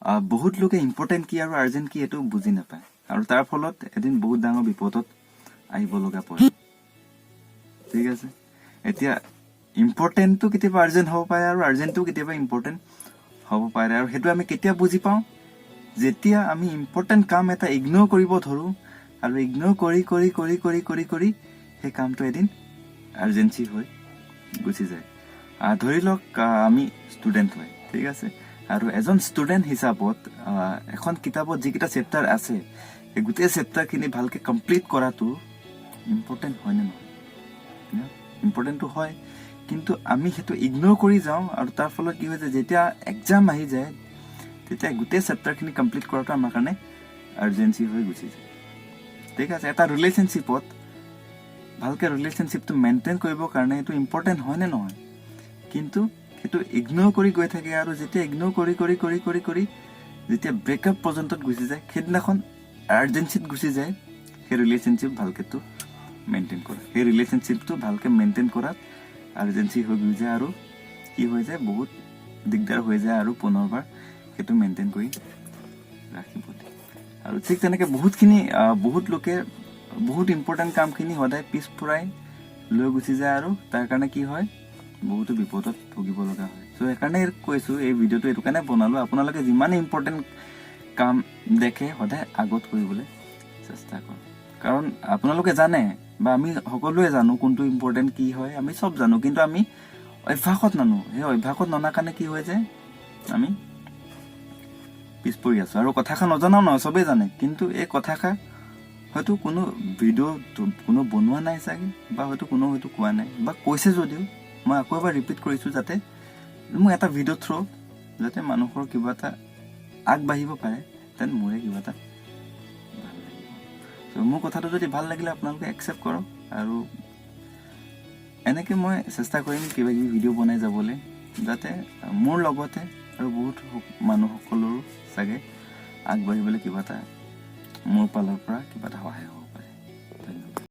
বহুত লোকে ইম্পৰ্টেণ্ট কি আৰু আৰ্জেণ্ট কি এইটো বুজি নাপায় আৰু তাৰ ফলত এদিন বহুত ডাঙৰ বিপদত আহিব লগা পৰে ঠিক আছে এতিয়া ইম্পৰ্টেণ্টটো কেতিয়াবা আৰ্জেণ্ট হ'ব পাৰে আৰু আৰ্জেণ্টটো কেতিয়াবা ইম্পৰ্টেণ্ট হ'ব পাৰে আৰু সেইটো আমি কেতিয়া বুজি পাওঁ যেতিয়া আমি ইম্পৰ্টেণ্ট কাম এটা ইগনোৰ কৰিব ধৰো আৰু ইগনোৰ কৰি কৰি কৰি কৰি কৰি কৰি সেই কামটো এদিন আৰ্জেঞ্চি হৈ গুচি যায় ধৰি লওক আমি ষ্টুডেণ্ট হয় ঠিক আছে আৰু এজন ষ্টুডেণ্ট হিচাপত এখন কিতাপত যিকেইটা চেপ্টাৰ আছে সেই গোটেই চেপ্টাৰখিনি ভালকে কমপ্লিট কৰাটো ইম্পৰ্টেণ্ট হয় নে নহয় ইম্পৰ্টেণ্টটো হয় কিন্তু আমি সেইটো ইগনোৰ কৰি যাওঁ আৰু তাৰ ফলত কি হয় যে যেতিয়া এক্সাম আহি যায় তেতিয়া গোটেই চেপ্টাৰখিনি কমপ্লিট কৰাটো আমাৰ কাৰণে আৰ্জেঞ্চি হৈ গুচি যায় ঠিক আছে এটা ৰিলেশ্যনশ্বিপত ভালকে ৰিলেশ্যনশ্বিপটো মেইনটেইন কৰিবৰ কাৰণে এইটো ইম্পৰ্টেণ্ট হয় নে নহয় কিন্তু সেইটো ইগনোৰ কৰি গৈ থাকে আৰু যেতিয়া ইগনোৰ কৰি কৰি কৰি কৰি কৰি যেতিয়া ব্ৰেকআপ পৰ্যন্তত গুচি যায় সেইদিনাখন আৰ্জেঞ্চিত গুচি যায় সেই ৰিলেশ্যনশ্বিপ ভালকেতো মেইনটেইন কৰা সেই ৰিলেশ্যনশ্বিপটো ভালকে মেইনটেইন কৰাত আৰ্জেঞ্চি হৈ গৈ যায় আৰু কি হৈ যায় বহুত দিগদাৰ হৈ যায় আৰু পুনৰবাৰ সেইটো মেইনটেইন কৰি ৰাখিব আৰু ঠিক তেনেকে বহুত লোকে বহুত ইম্পৰ্টেণ্ট কামখিনি সদায় পিছপৰাই লৈ গুচি যায় আৰু তাৰ কাৰণে কি হয় বহুতো বিপদত ভুগিব লগা হয় চ' সেইকাৰণে কৈছোঁ এই ভিডিঅ'টো এইটো কাৰণে বনালোঁ আপোনালোকে যিমানে ইম্পৰ্টেণ্ট কাম দেখে সদায় আগত কৰিবলৈ চেষ্টা কৰক কাৰণ আপোনালোকে জানে বা আমি সকলোৱে জানো কোনটো ইম্পৰ্টেণ্ট কি হয় আমি চব জানো কিন্তু আমি অভ্যাসত নানো সেই অভ্যাসত ননা কাৰণে কি হয় যে আমি পিছ পৰি আছোঁ আৰু কথাষাৰ নজনাও নহয় চবেই জানে কিন্তু এই কথাষাৰ হয়তো কোনো ভিডিঅ' কোনো বনোৱা নাই চাগে বা হয়তো কোনো হয়তো কোৱা নাই বা কৈছে যদিও মই আকৌ এবাৰ ৰিপিট কৰিছোঁ যাতে মোৰ এটা ভিডিঅ' থ্ৰু যাতে মানুহৰ কিবা এটা আগবাঢ়িব পাৰে তেন মোৰে কিবা এটা ভাল লাগিব মোৰ কথাটো যদি ভাল লাগিলে আপোনালোকে একচেপ্ট কৰক আৰু এনেকৈ মই চেষ্টা কৰিম কিবা কিবি ভিডিঅ' বনাই যাবলৈ যাতে মোৰ লগতে আৰু বহুত মানুহসকলৰো চাগে আগবাঢ়িবলৈ কিবা এটা মোৰ ফালৰ পৰা কিবা এটা সহায় হ'ব